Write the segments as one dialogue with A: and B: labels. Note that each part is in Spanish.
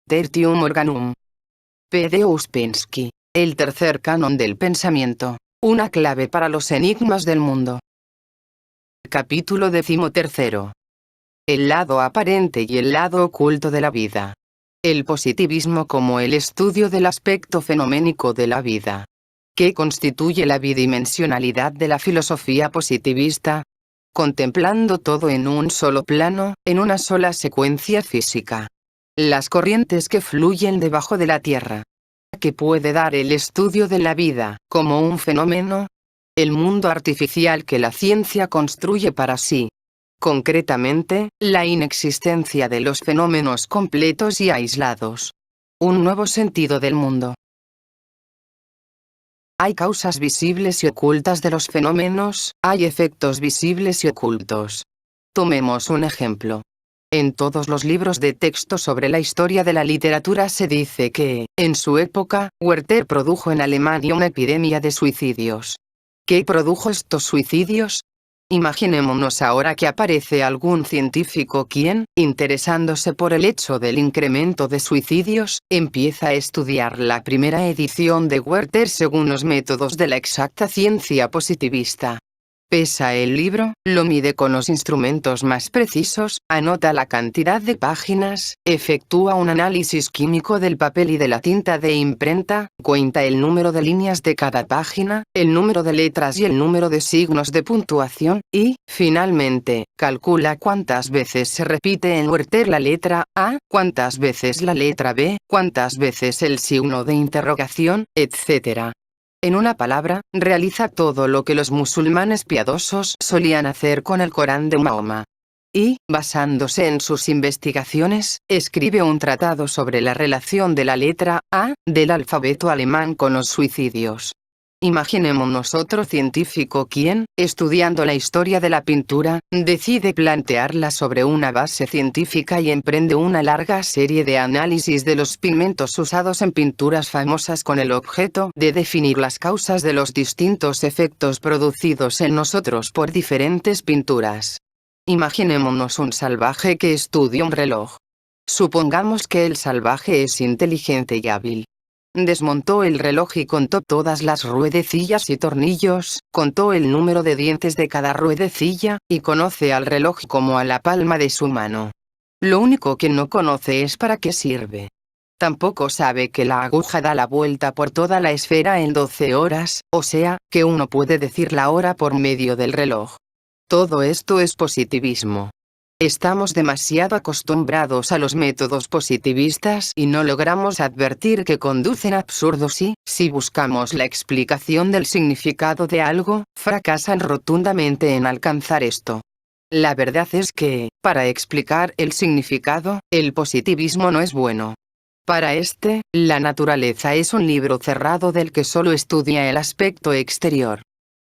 A: Tertium Organum. P. de Ouspensky. El tercer canon del pensamiento. Una clave para los enigmas del mundo. Capítulo 13. El lado aparente y el lado oculto de la vida. El positivismo como el estudio del aspecto fenoménico de la vida. ¿Qué constituye la bidimensionalidad de la filosofía positivista? Contemplando todo en un solo plano, en una sola secuencia física. Las corrientes que fluyen debajo de la tierra. ¿Qué puede dar el estudio de la vida, como un fenómeno? El mundo artificial que la ciencia construye para sí. Concretamente, la inexistencia de los fenómenos completos y aislados. Un nuevo sentido del mundo. Hay causas visibles y ocultas de los fenómenos, hay efectos visibles y ocultos. Tomemos un ejemplo. En todos los libros de texto sobre la historia de la literatura se dice que, en su época, Werther produjo en Alemania una epidemia de suicidios. ¿Qué produjo estos suicidios? Imaginémonos ahora que aparece algún científico quien, interesándose por el hecho del incremento de suicidios, empieza a estudiar la primera edición de Werther según los métodos de la exacta ciencia positivista. Pesa el libro, lo mide con los instrumentos más precisos, anota la cantidad de páginas, efectúa un análisis químico del papel y de la tinta de imprenta, cuenta el número de líneas de cada página, el número de letras y el número de signos de puntuación, y, finalmente, calcula cuántas veces se repite en Werther la letra A, cuántas veces la letra B, cuántas veces el signo de interrogación, etc. En una palabra, realiza todo lo que los musulmanes piadosos solían hacer con el Corán de Mahoma. Y, basándose en sus investigaciones, escribe un tratado sobre la relación de la letra A, del alfabeto alemán con los suicidios. Imaginémonos otro científico quien, estudiando la historia de la pintura, decide plantearla sobre una base científica y emprende una larga serie de análisis de los pigmentos usados en pinturas famosas con el objeto de definir las causas de los distintos efectos producidos en nosotros por diferentes pinturas. Imaginémonos un salvaje que estudia un reloj. Supongamos que el salvaje es inteligente y hábil. Desmontó el reloj y contó todas las ruedecillas y tornillos, contó el número de dientes de cada ruedecilla, y conoce al reloj como a la palma de su mano. Lo único que no conoce es para qué sirve. Tampoco sabe que la aguja da la vuelta por toda la esfera en 12 horas, o sea, que uno puede decir la hora por medio del reloj. Todo esto es positivismo. Estamos demasiado acostumbrados a los métodos positivistas y no logramos advertir que conducen a absurdos y, si buscamos la explicación del significado de algo, fracasan rotundamente en alcanzar esto. La verdad es que, para explicar el significado, el positivismo no es bueno. Para la naturaleza es un libro cerrado del que solo estudia el aspecto exterior.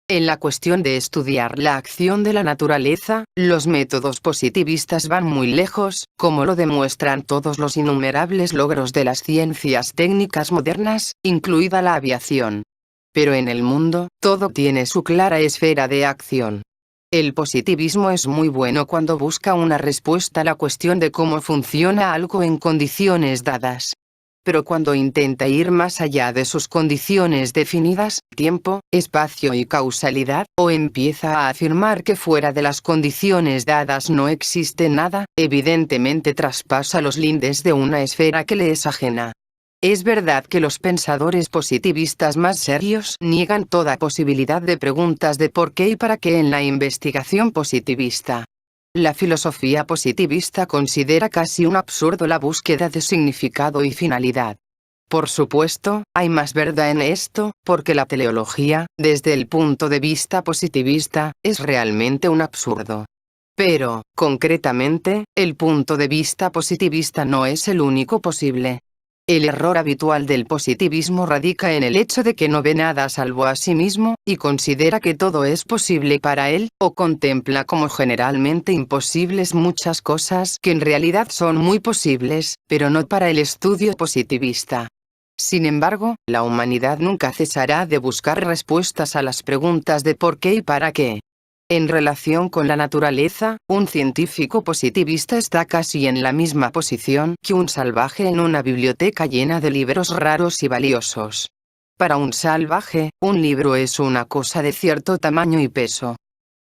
A: En la cuestión de estudiar la acción de la naturaleza, los métodos positivistas van muy lejos, como lo demuestran todos los innumerables logros de las ciencias técnicas modernas, incluida la aviación. Pero en el mundo, todo tiene su clara esfera de acción. El positivismo es muy bueno cuando busca una respuesta a la cuestión de cómo funciona algo en condiciones dadas. Pero cuando intenta ir más allá de sus condiciones definidas, tiempo, espacio y causalidad, o empieza a afirmar que fuera de las condiciones dadas no existe nada, evidentemente traspasa los lindes de una esfera que le es ajena. Es verdad que los pensadores positivistas más serios niegan toda posibilidad de preguntas de por qué y para qué en la investigación positivista. La filosofía positivista considera casi un absurdo la búsqueda de significado y finalidad. Por supuesto, hay más verdad en esto, porque la teleología, desde el punto de vista positivista, es realmente un absurdo. Pero, concretamente, el punto de vista positivista no es el único posible. El error habitual del positivismo radica en el hecho de que no ve nada salvo a sí mismo, y considera que todo es posible para él, o contempla como generalmente imposibles muchas cosas que en realidad son muy posibles, pero no para el estudio positivista. Sin embargo, la humanidad nunca cesará de buscar respuestas a las preguntas de por qué y para qué. En relación con la naturaleza, un científico positivista está casi en la misma posición que un salvaje en una biblioteca llena de libros raros y valiosos. Para un salvaje, un libro es una cosa de cierto tamaño y peso.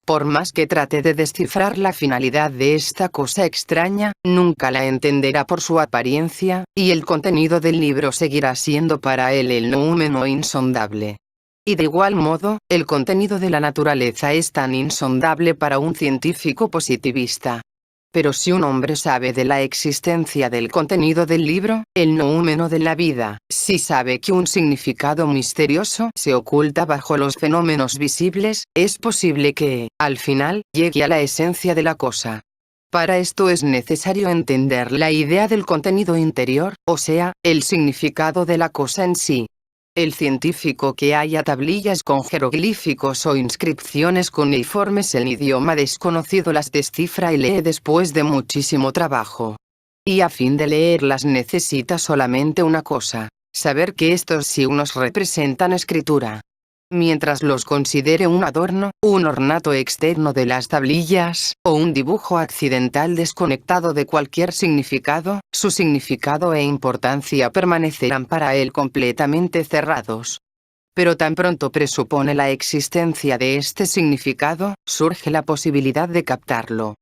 A: Por más que trate de descifrar la finalidad de esta cosa extraña, nunca la entenderá por su apariencia, y el contenido del libro seguirá siendo para él el noumeno insondable. Y de igual modo, el contenido de la naturaleza es tan insondable para un científico positivista. Pero si un hombre sabe de la existencia del contenido del libro, el noumeno de la vida, si sabe que un significado misterioso se oculta bajo los fenómenos visibles, es posible que, al final, llegue a la esencia de la cosa. Para esto es necesario entender la idea del contenido interior, o sea, el significado de la cosa en sí. El científico que halla tablillas con jeroglíficos o inscripciones cuneiformes en idioma desconocido las descifra y lee después de muchísimo trabajo. Y a fin de leerlas necesita solamente una cosa: saber que estos signos representan escritura. Mientras los considere un adorno, un ornato externo de las tablillas, o un dibujo accidental desconectado de cualquier significado, su significado e importancia permanecerán para él completamente cerrados. Pero tan pronto presupone la existencia de este significado, surge la posibilidad de captarlo.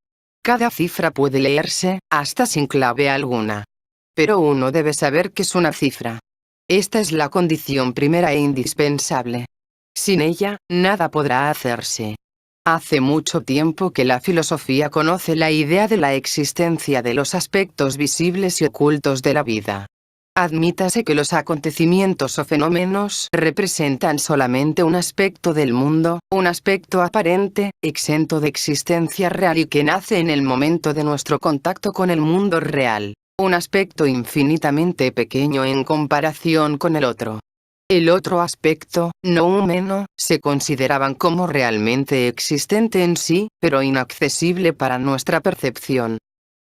A: Cada cifra puede leerse, hasta sin clave alguna. Pero uno debe saber que es una cifra. Esta es la condición primera e indispensable. Sin ella, nada podrá hacerse. Hace mucho tiempo que la filosofía conoce la idea de la existencia de los aspectos visibles y ocultos de la vida. Admítase que los acontecimientos o fenómenos representan solamente un aspecto del mundo, un aspecto aparente, exento de existencia real y que nace en el momento de nuestro contacto con el mundo real, un aspecto infinitamente pequeño en comparación con el otro. El otro aspecto, noumeno, se consideraban como realmente existente en sí, pero inaccesible para nuestra percepción.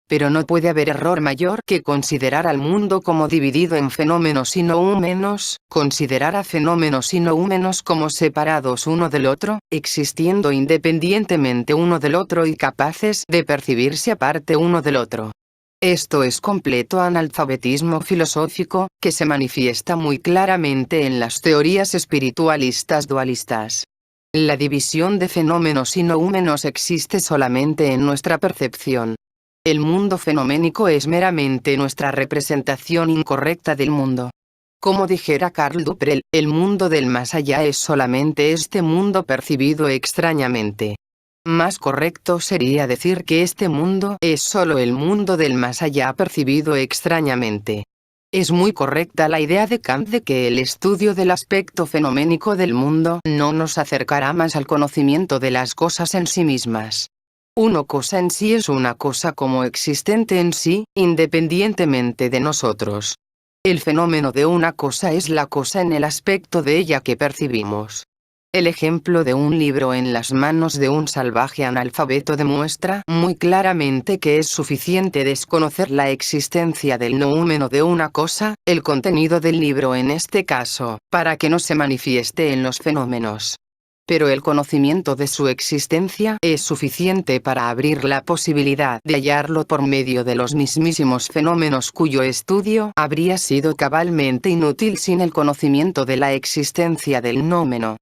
A: Pero no puede haber error mayor que considerar al mundo como dividido en fenómenos y noúmenos, considerar a fenómenos y noúmenos como separados uno del otro, existiendo independientemente uno del otro y capaces de percibirse aparte uno del otro. Esto es completo analfabetismo filosófico, que se manifiesta muy claramente en las teorías espiritualistas dualistas. La división de fenómenos y noúmenos existe solamente en nuestra percepción. El mundo fenoménico es meramente nuestra representación incorrecta del mundo. Como dijera Karl Duprel, el mundo del más allá es solamente este mundo percibido extrañamente. Más correcto sería decir que este mundo es solo el mundo del más allá percibido extrañamente. Es muy correcta la idea de Kant de que el estudio del aspecto fenoménico del mundo no nos acercará más al conocimiento de las cosas en sí mismas. Una cosa en sí es una cosa como existente en sí, independientemente de nosotros. El fenómeno de una cosa es la cosa en el aspecto de ella que percibimos. El ejemplo de un libro en las manos de un salvaje analfabeto demuestra muy claramente que es suficiente desconocer la existencia del noúmeno de una cosa, el contenido del libro en este caso, para que no se manifieste en los fenómenos. Pero el conocimiento de su existencia es suficiente para abrir la posibilidad de hallarlo por medio de los mismísimos fenómenos cuyo estudio habría sido cabalmente inútil sin el conocimiento de la existencia del noumeno.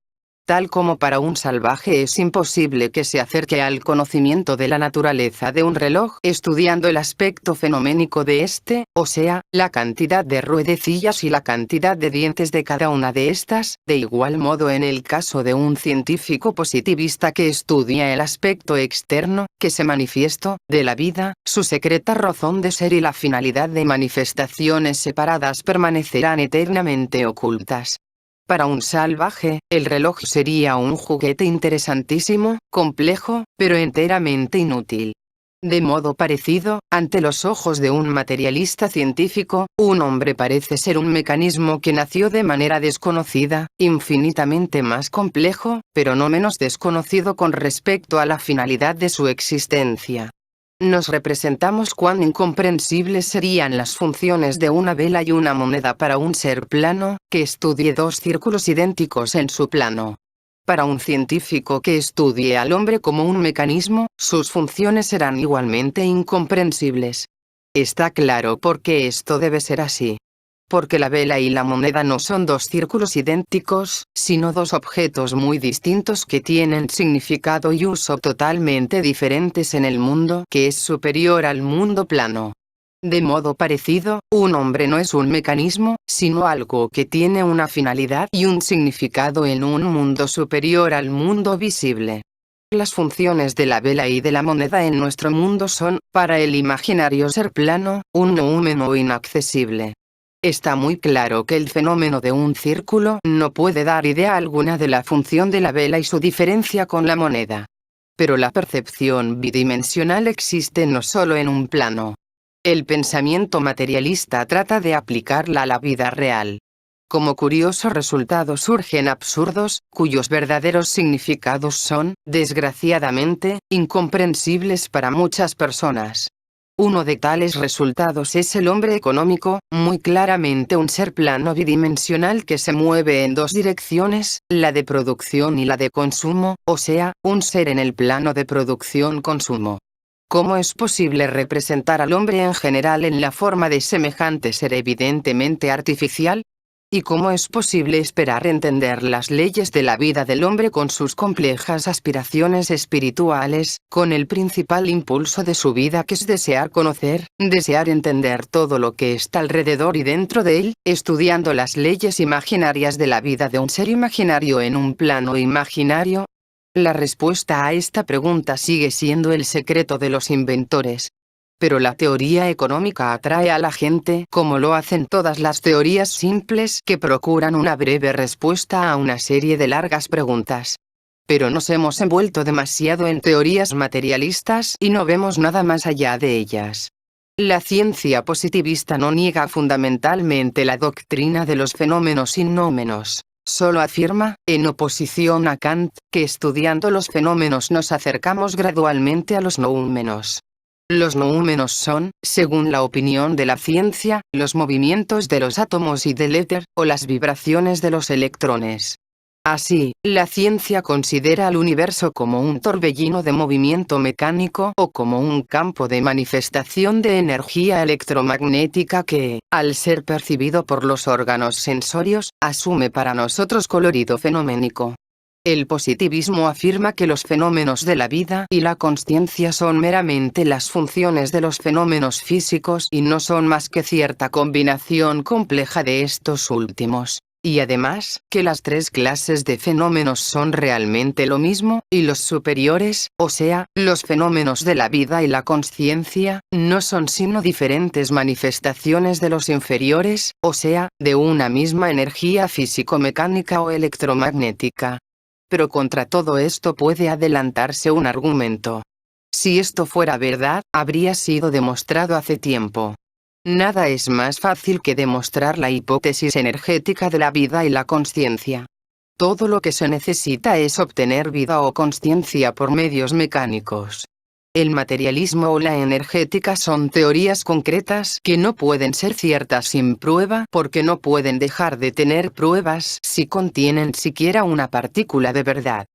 A: Tal como para un salvaje es imposible que se acerque al conocimiento de la naturaleza de un reloj estudiando el aspecto fenoménico de este, o sea, la cantidad de ruedecillas y la cantidad de dientes de cada una de estas, de igual modo en el caso de un científico positivista que estudia el aspecto externo, que se manifiesto, de la vida, su secreta razón de ser y la finalidad de manifestaciones separadas permanecerán eternamente ocultas. Para un salvaje, el reloj sería un juguete interesantísimo, complejo, pero enteramente inútil. De modo parecido, ante los ojos de un materialista científico, un hombre parece ser un mecanismo que nació de manera desconocida, infinitamente más complejo, pero no menos desconocido con respecto a la finalidad de su existencia. Nos representamos cuán incomprensibles serían las funciones de una vela y una moneda para un ser plano, que estudie dos círculos idénticos en su plano. Para un científico que estudie al hombre como un mecanismo, sus funciones serán igualmente incomprensibles. Está claro por qué esto debe ser así. Porque la vela y la moneda no son dos círculos idénticos, sino dos objetos muy distintos que tienen significado y uso totalmente diferentes en el mundo que es superior al mundo plano. De modo parecido, un hombre no es un mecanismo, sino algo que tiene una finalidad y un significado en un mundo superior al mundo visible. Las funciones de la vela y de la moneda en nuestro mundo son, para el imaginario ser plano, un noúmeno inaccesible. Está muy claro que el fenómeno de un círculo no puede dar idea alguna de la función de la vela y su diferencia con la moneda. Pero la percepción bidimensional existe no solo en un plano. El pensamiento materialista trata de aplicarla a la vida real. Como curioso resultado surgen absurdos, cuyos verdaderos significados son, desgraciadamente, incomprensibles para muchas personas. Uno de tales resultados es el hombre económico, muy claramente un ser plano bidimensional que se mueve en dos direcciones, la de producción y la de consumo, o sea, un ser en el plano de producción-consumo. ¿Cómo es posible representar al hombre en general en la forma de semejante ser evidentemente artificial? ¿Y cómo es posible esperar entender las leyes de la vida del hombre con sus complejas aspiraciones espirituales, con el principal impulso de su vida que es desear conocer, desear entender todo lo que está alrededor y dentro de él, estudiando las leyes imaginarias de la vida de un ser imaginario en un plano imaginario? La respuesta a esta pregunta sigue siendo el secreto de los inventores. Pero la teoría económica atrae a la gente, como lo hacen todas las teorías simples que procuran una breve respuesta a una serie de largas preguntas. Pero nos hemos envuelto demasiado en teorías materialistas y no vemos nada más allá de ellas. La ciencia positivista no niega fundamentalmente la doctrina de los fenómenos y nómenos. Solo afirma, en oposición a Kant, que estudiando los fenómenos nos acercamos gradualmente a los noúmenos. Los noúmenos son, según la opinión de la ciencia, los movimientos de los átomos y del éter, o las vibraciones de los electrones. Así, la ciencia considera al universo como un torbellino de movimiento mecánico o como un campo de manifestación de energía electromagnética que, al ser percibido por los órganos sensorios, asume para nosotros colorido fenoménico. El positivismo afirma que los fenómenos de la vida y la consciencia son meramente las funciones de los fenómenos físicos y no son más que cierta combinación compleja de estos últimos. Y además, que las tres clases de fenómenos son realmente lo mismo, y los superiores, o sea, los fenómenos de la vida y la consciencia, no son sino diferentes manifestaciones de los inferiores, o sea, de una misma energía físico-mecánica o electromagnética. Pero contra todo esto puede adelantarse un argumento. Si esto fuera verdad, habría sido demostrado hace tiempo. Nada es más fácil que demostrar la hipótesis energética de la vida y la consciencia. Todo lo que se necesita es obtener vida o consciencia por medios mecánicos. El materialismo o la energética son teorías concretas que no pueden ser ciertas sin prueba porque no pueden dejar de tener pruebas si contienen siquiera una partícula de verdad.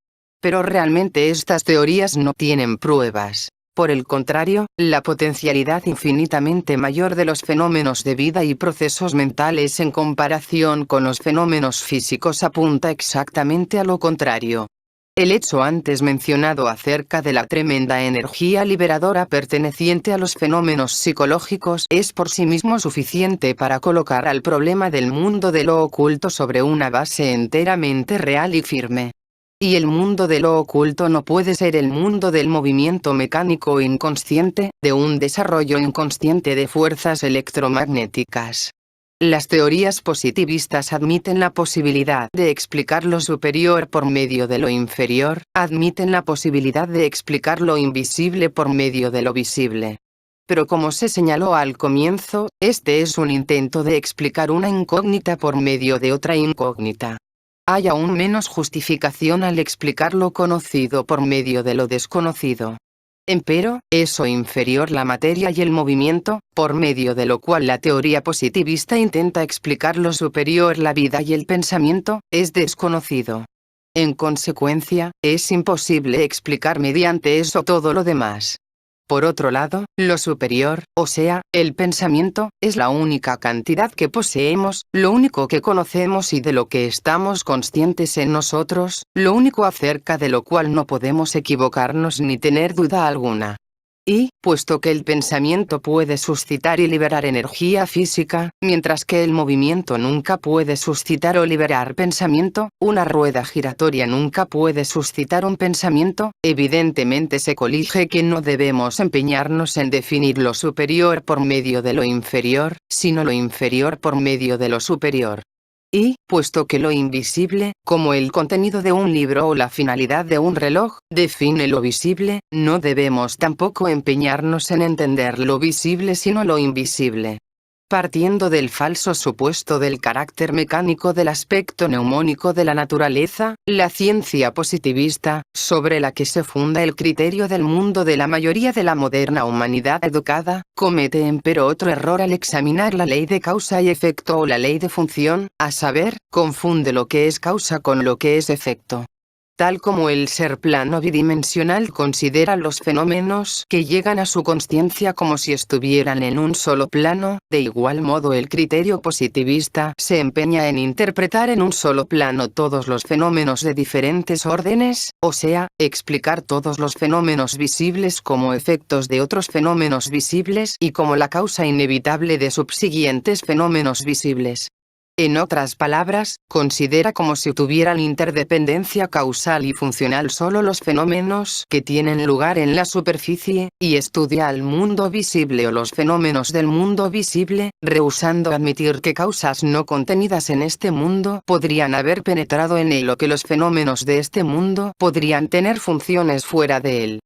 A: Pero realmente estas teorías no tienen pruebas. Por el contrario, la potencialidad infinitamente mayor de los fenómenos de vida y procesos mentales en comparación con los fenómenos físicos apunta exactamente a lo contrario. El hecho antes mencionado acerca de la tremenda energía liberadora perteneciente a los fenómenos psicológicos es por sí mismo suficiente para colocar al problema del mundo de lo oculto sobre una base enteramente real y firme. Y el mundo de lo oculto no puede ser el mundo del movimiento mecánico inconsciente, de un desarrollo inconsciente de fuerzas electromagnéticas. Las teorías positivistas admiten la posibilidad de explicar lo superior por medio de lo inferior, admiten la posibilidad de explicar lo invisible por medio de lo visible. Pero como se señaló al comienzo, este es un intento de explicar una incógnita por medio de otra incógnita. Hay aún menos justificación al explicar lo conocido por medio de lo desconocido. Empero, eso inferior la materia y el movimiento, por medio de lo cual la teoría positivista intenta explicar lo superior la vida y el pensamiento, es desconocido. En consecuencia, es imposible explicar mediante eso todo lo demás. Por otro lado, lo superior, o sea, el pensamiento, es la única cantidad que poseemos, lo único que conocemos y de lo que estamos conscientes en nosotros, lo único acerca de lo cual no podemos equivocarnos ni tener duda alguna. Y, puesto que el pensamiento puede suscitar y liberar energía física, mientras que el movimiento nunca puede suscitar o liberar pensamiento, una rueda giratoria nunca puede suscitar un pensamiento, evidentemente se colige que no debemos empeñarnos en definir lo superior por medio de lo inferior, sino lo inferior por medio de lo superior. Y, puesto que lo invisible, como el contenido de un libro o la finalidad de un reloj, define lo visible, no debemos tampoco empeñarnos en entender lo visible sino lo invisible. Partiendo del falso supuesto del carácter mecánico del aspecto neumónico de la naturaleza, la ciencia positivista, sobre la que se funda el criterio del mundo de la mayoría de la moderna humanidad educada, comete empero otro error al examinar la ley de causa y efecto o la ley de función, a saber, confunde lo que es causa con lo que es efecto. Tal como el ser plano bidimensional considera los fenómenos que llegan a su consciencia como si estuvieran en un solo plano, de igual modo el criterio positivista se empeña en interpretar en un solo plano todos los fenómenos de diferentes órdenes, o sea, explicar todos los fenómenos visibles como efectos de otros fenómenos visibles y como la causa inevitable de subsiguientes fenómenos visibles. En otras palabras, considera como si tuvieran interdependencia causal y funcional solo los fenómenos que tienen lugar en la superficie, y estudia al mundo visible o los fenómenos del mundo visible, rehusando admitir que causas no contenidas en este mundo podrían haber penetrado en él o que los fenómenos de este mundo podrían tener funciones fuera de él.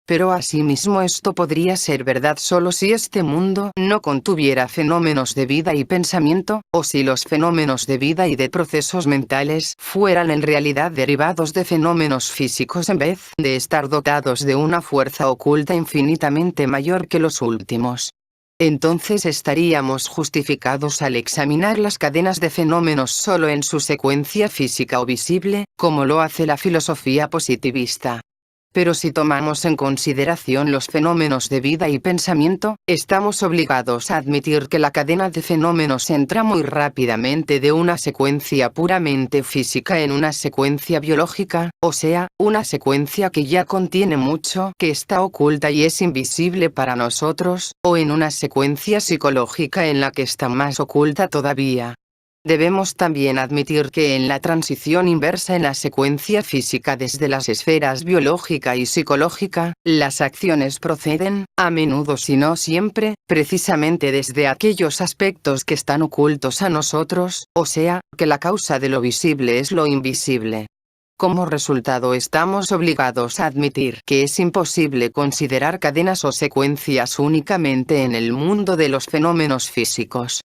A: Pero asimismo esto podría ser verdad solo si este mundo no contuviera fenómenos de vida y pensamiento, o si los fenómenos de vida y de procesos mentales fueran en realidad derivados de fenómenos físicos en vez de estar dotados de una fuerza oculta infinitamente mayor que los últimos. Entonces estaríamos justificados al examinar las cadenas de fenómenos solo en su secuencia física o visible, como lo hace la filosofía positivista. Pero si tomamos en consideración los fenómenos de vida y pensamiento, estamos obligados a admitir que la cadena de fenómenos entra muy rápidamente de una secuencia puramente física en una secuencia biológica, o sea, una secuencia que ya contiene mucho que está oculta y es invisible para nosotros, o en una secuencia psicológica en la que está más oculta todavía. Debemos también admitir que en la transición inversa en la secuencia física desde las esferas biológica y psicológica, las acciones proceden, a menudo si no siempre, precisamente desde aquellos aspectos que están ocultos a nosotros, o sea, que la causa de lo visible es lo invisible. Como resultado estamos obligados a admitir que es imposible considerar cadenas o secuencias únicamente en el mundo de los fenómenos físicos.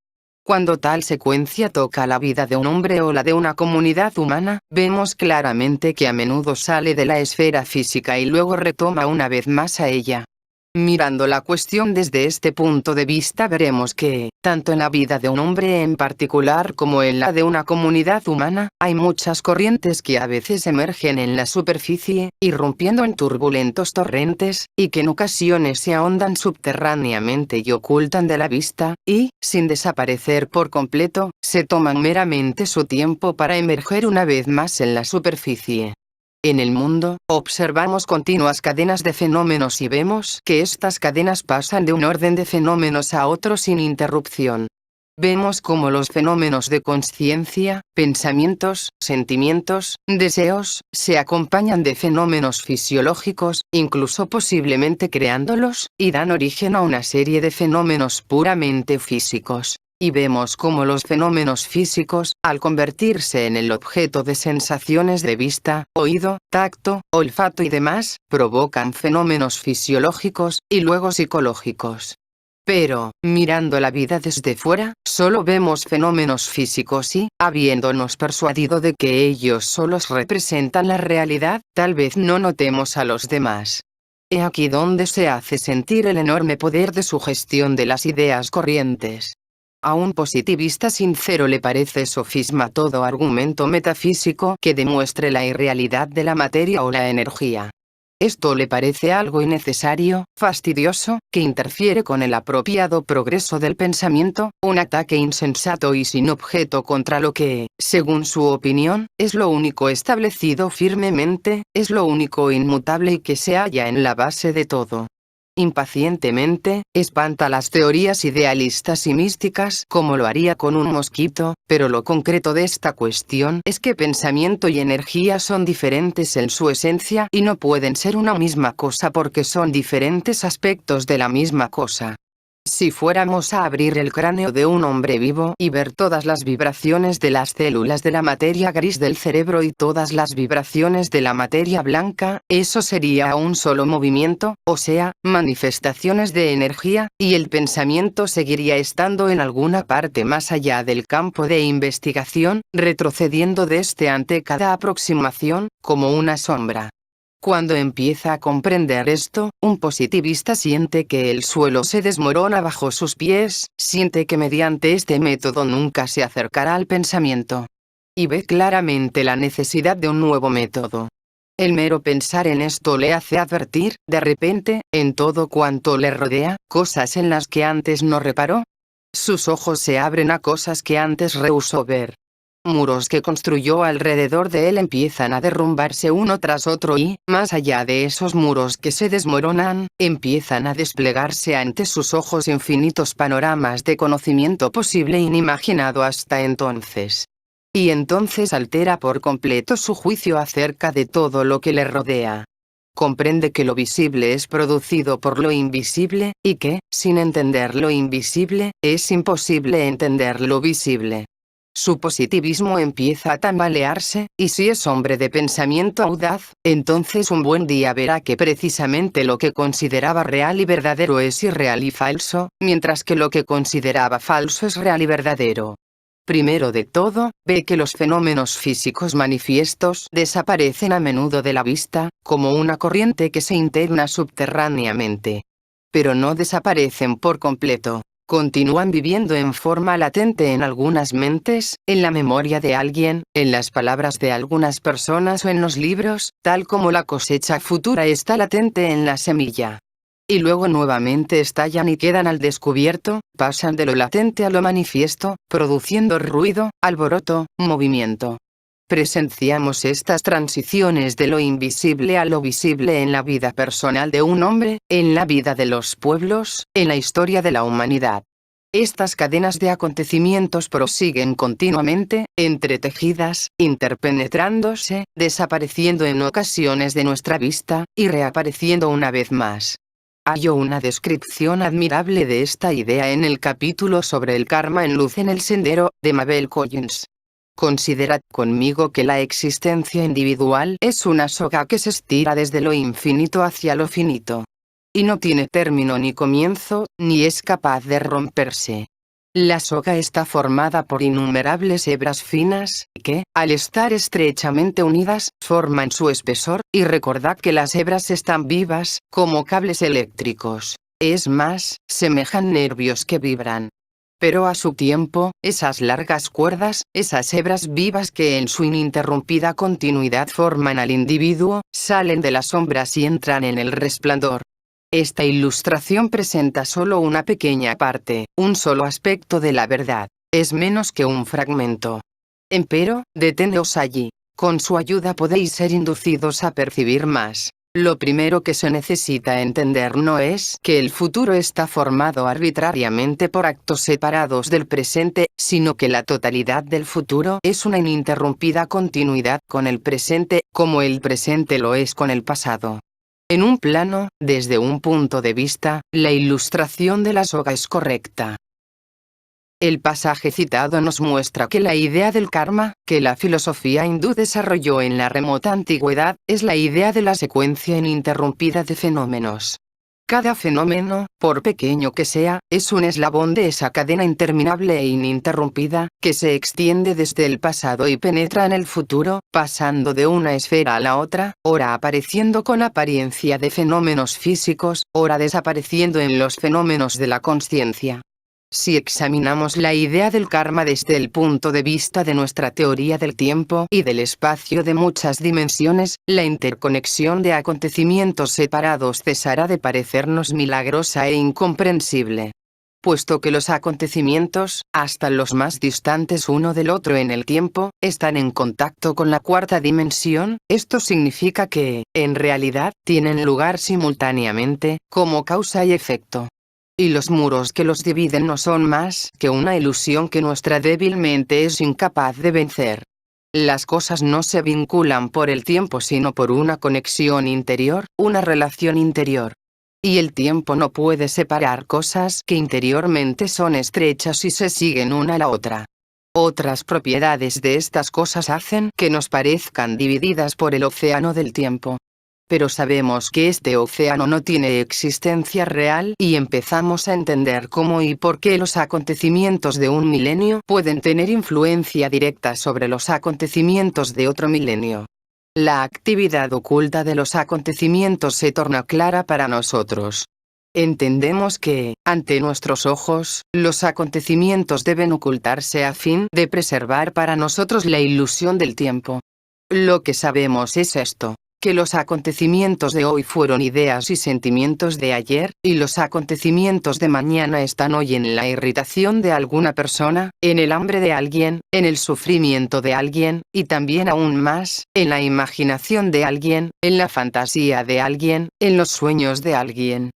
A: Cuando tal secuencia toca la vida de un hombre o la de una comunidad humana, vemos claramente que a menudo sale de la esfera física y luego retoma una vez más a ella. Mirando la cuestión desde este punto de vista veremos que, tanto en la vida de un hombre en particular como en la de una comunidad humana, hay muchas corrientes que a veces emergen en la superficie, irrumpiendo en turbulentos torrentes, y que en ocasiones se ahondan subterráneamente y ocultan de la vista, y, sin desaparecer por completo, se toman meramente su tiempo para emerger una vez más en la superficie. En el mundo, observamos continuas cadenas de fenómenos y vemos que estas cadenas pasan de un orden de fenómenos a otro sin interrupción. Vemos cómo los fenómenos de conciencia, pensamientos, sentimientos, deseos, se acompañan de fenómenos fisiológicos, incluso posiblemente creándolos, y dan origen a una serie de fenómenos puramente físicos. Y vemos cómo los fenómenos físicos, al convertirse en el objeto de sensaciones de vista, oído, tacto, olfato y demás, provocan fenómenos fisiológicos, y luego psicológicos. Pero, mirando la vida desde fuera, solo vemos fenómenos físicos y, habiéndonos persuadido de que ellos solos representan la realidad, tal vez no notemos a los demás. He aquí donde se hace sentir el enorme poder de sugestión de las ideas corrientes. A un positivista sincero le parece sofisma todo argumento metafísico que demuestre la irrealidad de la materia o la energía. Esto le parece algo innecesario, fastidioso, que interfiere con el apropiado progreso del pensamiento, un ataque insensato y sin objeto contra lo que, según su opinión, es lo único establecido firmemente, es lo único inmutable y que se halla en la base de todo. Impacientemente, espanta las teorías idealistas y místicas como lo haría con un mosquito, pero lo concreto de esta cuestión es que pensamiento y energía son diferentes en su esencia y no pueden ser una misma cosa porque son diferentes aspectos de la misma cosa. Si fuéramos a abrir el cráneo de un hombre vivo y ver todas las vibraciones de las células de la materia gris del cerebro y todas las vibraciones de la materia blanca, eso sería un solo movimiento, o sea, manifestaciones de energía, y el pensamiento seguiría estando en alguna parte más allá del campo de investigación, retrocediendo desde ante cada aproximación, como una sombra. Cuando empieza a comprender esto, un positivista siente que el suelo se desmorona bajo sus pies, siente que mediante este método nunca se acercará al pensamiento. Y ve claramente la necesidad de un nuevo método. El mero pensar en esto le hace advertir, de repente, en todo cuanto le rodea, cosas en las que antes no reparó. Sus ojos se abren a cosas que antes rehusó ver. Muros que construyó alrededor de él empiezan a derrumbarse uno tras otro y, más allá de esos muros que se desmoronan, empiezan a desplegarse ante sus ojos infinitos panoramas de conocimiento posible inimaginado hasta entonces. Y entonces altera por completo su juicio acerca de todo lo que le rodea. Comprende que lo visible es producido por lo invisible, y que, sin entender lo invisible, es imposible entender lo visible. Su positivismo empieza a tambalearse, y si es hombre de pensamiento audaz, entonces un buen día verá que precisamente lo que consideraba real y verdadero es irreal y falso, mientras que lo que consideraba falso es real y verdadero. Primero de todo, ve que los fenómenos físicos manifiestos desaparecen a menudo de la vista, como una corriente que se interna subterráneamente. Pero no desaparecen por completo. Continúan viviendo en forma latente en algunas mentes, en la memoria de alguien, en las palabras de algunas personas o en los libros, tal como la cosecha futura está latente en la semilla. Y luego nuevamente estallan y quedan al descubierto, pasan de lo latente a lo manifiesto, produciendo ruido, alboroto, movimiento. Presenciamos estas transiciones de lo invisible a lo visible en la vida personal de un hombre, en la vida de los pueblos, en la historia de la humanidad. Estas cadenas de acontecimientos prosiguen continuamente, entretejidas, interpenetrándose, desapareciendo en ocasiones de nuestra vista, y reapareciendo una vez más. Hallo una descripción admirable de esta idea en el capítulo sobre el karma en Luz en el Sendero, de Mabel Collins. Considerad conmigo que la existencia individual es una soga que se estira desde lo infinito hacia lo finito. Y no tiene término ni comienzo, ni es capaz de romperse. La soga está formada por innumerables hebras finas, que, al estar estrechamente unidas, forman su espesor, y recordad que las hebras están vivas, como cables eléctricos. Es más, semejan nervios que vibran. Pero a su tiempo, esas largas cuerdas, esas hebras vivas que en su ininterrumpida continuidad forman al individuo, salen de las sombras y entran en el resplandor. Esta ilustración presenta solo una pequeña parte, un solo aspecto de la verdad. Es menos que un fragmento. Empero, deteneos allí. Con su ayuda podéis ser inducidos a percibir más. Lo primero que se necesita entender no es que el futuro está formado arbitrariamente por actos separados del presente, sino que la totalidad del futuro es una ininterrumpida continuidad con el presente, como el presente lo es con el pasado. En un plano, desde un punto de vista, la ilustración de la soga es correcta. El pasaje citado nos muestra que la idea del karma, que la filosofía hindú desarrolló en la remota antigüedad, es la idea de la secuencia ininterrumpida de fenómenos. Cada fenómeno, por pequeño que sea, es un eslabón de esa cadena interminable e ininterrumpida, que se extiende desde el pasado y penetra en el futuro, pasando de una esfera a la otra, ora apareciendo con apariencia de fenómenos físicos, ora desapareciendo en los fenómenos de la consciencia. Si examinamos la idea del karma desde el punto de vista de nuestra teoría del tiempo y del espacio de muchas dimensiones, la interconexión de acontecimientos separados cesará de parecernos milagrosa e incomprensible. Puesto que los acontecimientos, hasta los más distantes uno del otro en el tiempo, están en contacto con la cuarta dimensión, esto significa que, en realidad, tienen lugar simultáneamente, como causa y efecto. Y los muros que los dividen no son más que una ilusión que nuestra débil mente es incapaz de vencer. Las cosas no se vinculan por el tiempo sino por una conexión interior, una relación interior. Y el tiempo no puede separar cosas que interiormente son estrechas y se siguen una a la otra. Otras propiedades de estas cosas hacen que nos parezcan divididas por el océano del tiempo. Pero sabemos que este océano no tiene existencia real y empezamos a entender cómo y por qué los acontecimientos de un milenio pueden tener influencia directa sobre los acontecimientos de otro milenio. La actividad oculta de los acontecimientos se torna clara para nosotros. Entendemos que, ante nuestros ojos, los acontecimientos deben ocultarse a fin de preservar para nosotros la ilusión del tiempo. Lo que sabemos es esto: que los acontecimientos de hoy fueron ideas y sentimientos de ayer, y los acontecimientos de mañana están hoy en la irritación de alguna persona, en el hambre de alguien, en el sufrimiento de alguien, y también aún más, en la imaginación de alguien, en la fantasía de alguien, en los sueños de alguien.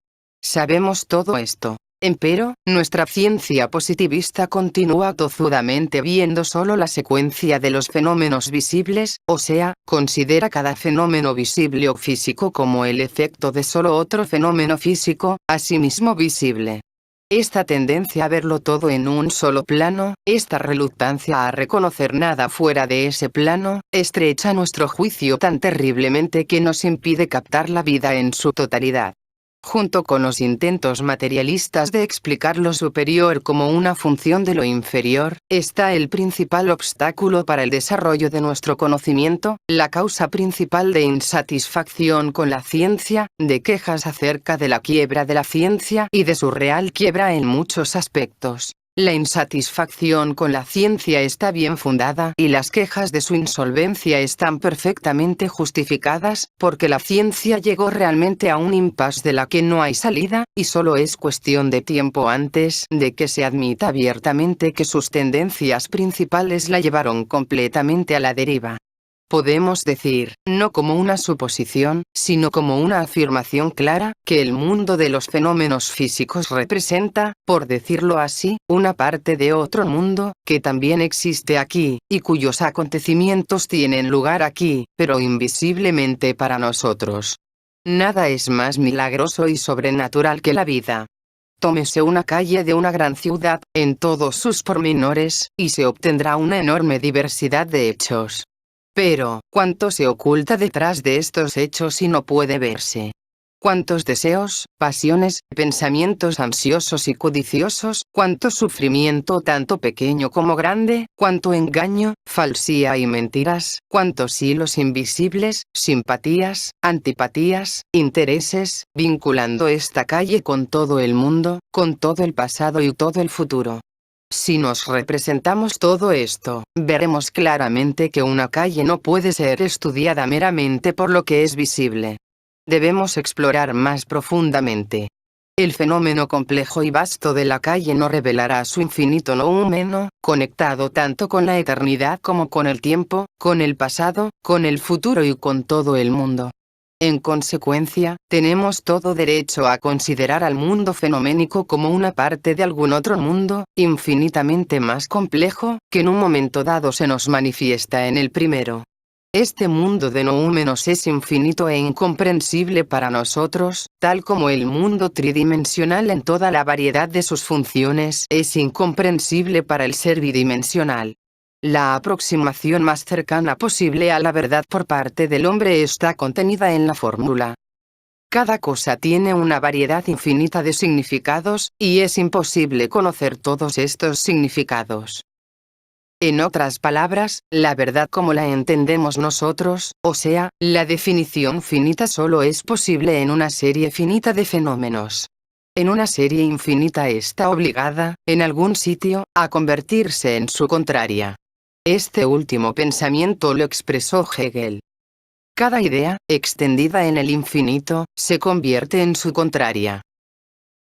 A: Sabemos todo esto. Empero, nuestra ciencia positivista continúa tozudamente viendo solo la secuencia de los fenómenos visibles, o sea, considera cada fenómeno visible o físico como el efecto de solo otro fenómeno físico, asimismo visible. Esta tendencia a verlo todo en un solo plano, esta reluctancia a reconocer nada fuera de ese plano, estrecha nuestro juicio tan terriblemente que nos impide captar la vida en su totalidad. Junto con los intentos materialistas de explicar lo superior como una función de lo inferior, está el principal obstáculo para el desarrollo de nuestro conocimiento, la causa principal de insatisfacción con la ciencia, de quejas acerca de la quiebra de la ciencia y de su real quiebra en muchos aspectos. La insatisfacción con la ciencia está bien fundada y las quejas de su insolvencia están perfectamente justificadas, porque la ciencia llegó realmente a un impasse de la que no hay salida, y solo es cuestión de tiempo antes de que se admita abiertamente que sus tendencias principales la llevaron completamente a la deriva. Podemos decir, no como una suposición, sino como una afirmación clara, que el mundo de los fenómenos físicos representa, por decirlo así, una parte de otro mundo, que también existe aquí, y cuyos acontecimientos tienen lugar aquí, pero invisiblemente para nosotros. Nada es más milagroso y sobrenatural que la vida. Tómese una calle de una gran ciudad, en todos sus pormenores, y se obtendrá una enorme diversidad de hechos. Pero, ¿cuánto se oculta detrás de estos hechos y no puede verse? ¿Cuántos deseos, pasiones, pensamientos ansiosos y codiciosos, cuánto sufrimiento tanto pequeño como grande, cuánto engaño, falsía y mentiras, cuántos hilos invisibles, simpatías, antipatías, intereses, vinculando esta calle con todo el mundo, con todo el pasado y todo el futuro? Si nos representamos todo esto, veremos claramente que una calle no puede ser estudiada meramente por lo que es visible. Debemos explorar más profundamente. El fenómeno complejo y vasto de la calle nos revelará su infinito noumeno, conectado tanto con la eternidad como con el tiempo, con el pasado, con el futuro y con todo el mundo. En consecuencia, tenemos todo derecho a considerar al mundo fenoménico como una parte de algún otro mundo, infinitamente más complejo, que en un momento dado se nos manifiesta en el primero. Este mundo de noúmenos es infinito e incomprensible para nosotros, tal como el mundo tridimensional en toda la variedad de sus funciones es incomprensible para el ser bidimensional. La aproximación más cercana posible a la verdad por parte del hombre está contenida en la fórmula. Cada cosa tiene una variedad infinita de significados, y es imposible conocer todos estos significados. En otras palabras, la verdad como la entendemos nosotros, o sea, la definición finita solo es posible en una serie finita de fenómenos. En una serie infinita está obligada, en algún sitio, a convertirse en su contraria. Este último pensamiento lo expresó Hegel. Cada idea, extendida en el infinito, se convierte en su contraria.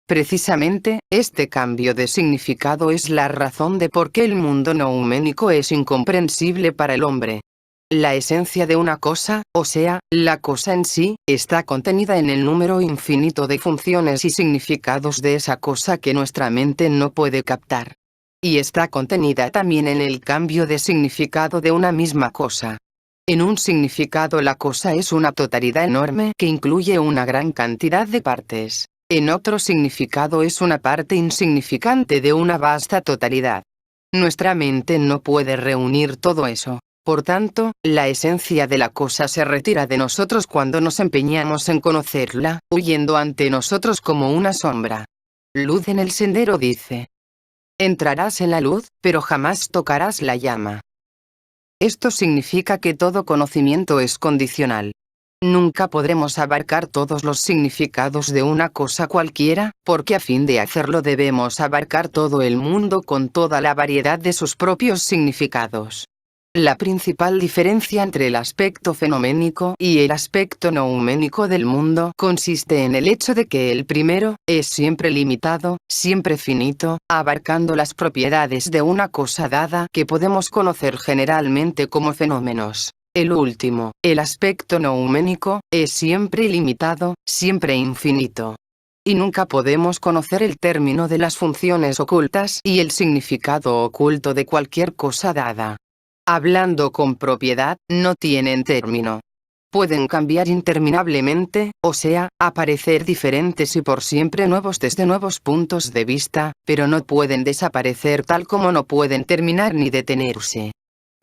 A: Precisamente, este cambio de significado es la razón de por qué el mundo nouménico es incomprensible para el hombre. La esencia de una cosa, o sea, la cosa en sí, está contenida en el número infinito de funciones y significados de esa cosa que nuestra mente no puede captar. Y está contenida también en el cambio de significado de una misma cosa. En un significado la cosa es una totalidad enorme que incluye una gran cantidad de partes. En otro significado es una parte insignificante de una vasta totalidad. Nuestra mente no puede reunir todo eso. Por tanto, la esencia de la cosa se retira de nosotros cuando nos empeñamos en conocerla, huyendo ante nosotros como una sombra. Luz en el sendero dice: entrarás en la luz, pero jamás tocarás la llama. Esto significa que todo conocimiento es condicional. Nunca podremos abarcar todos los significados de una cosa cualquiera, porque a fin de hacerlo debemos abarcar todo el mundo con toda la variedad de sus propios significados. La principal diferencia entre el aspecto fenoménico y el aspecto nouménico del mundo consiste en el hecho de que el primero es siempre limitado, siempre finito, abarcando las propiedades de una cosa dada que podemos conocer generalmente como fenómenos. El último, el aspecto nouménico, es siempre ilimitado, siempre infinito. Y nunca podemos conocer el término de las funciones ocultas y el significado oculto de cualquier cosa dada. Hablando con propiedad, no tienen término. Pueden cambiar interminablemente, o sea, aparecer diferentes y por siempre nuevos desde nuevos puntos de vista, pero no pueden desaparecer tal como no pueden terminar ni detenerse.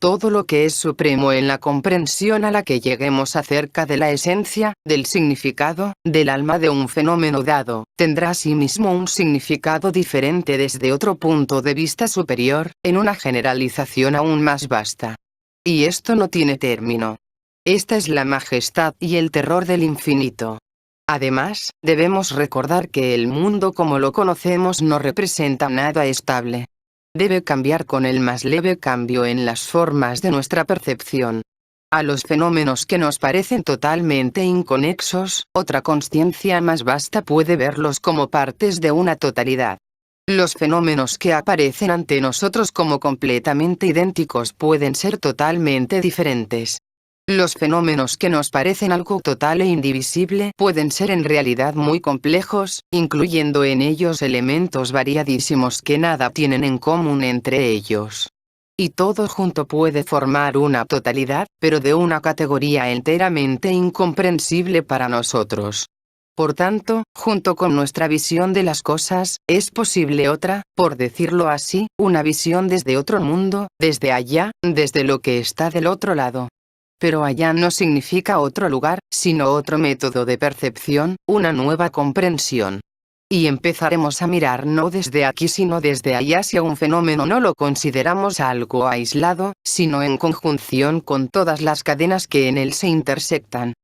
A: Todo lo que es supremo en la comprensión a la que lleguemos acerca de la esencia, del significado, del alma de un fenómeno dado, tendrá asimismo un significado diferente desde otro punto de vista superior, en una generalización aún más vasta. Y esto no tiene término. Esta es la majestad y el terror del infinito. Además, debemos recordar que el mundo como lo conocemos no representa nada estable. Debe cambiar con el más leve cambio en las formas de nuestra percepción. A los fenómenos que nos parecen totalmente inconexos, otra consciencia más vasta puede verlos como partes de una totalidad. Los fenómenos que aparecen ante nosotros como completamente idénticos pueden ser totalmente diferentes. Los fenómenos que nos parecen algo total e indivisible pueden ser en realidad muy complejos, incluyendo en ellos elementos variadísimos que nada tienen en común entre ellos. Y todo junto puede formar una totalidad, pero de una categoría enteramente incomprensible para nosotros. Por tanto, junto con nuestra visión de las cosas, es posible otra, por decirlo así, una visión desde otro mundo, desde allá, desde lo que está del otro lado. Pero allá no significa otro lugar, sino otro método de percepción, una nueva comprensión. Y empezaremos a mirar no desde aquí sino desde allá si a un fenómeno no lo consideramos algo aislado, sino en conjunción con todas las cadenas que en él se intersectan.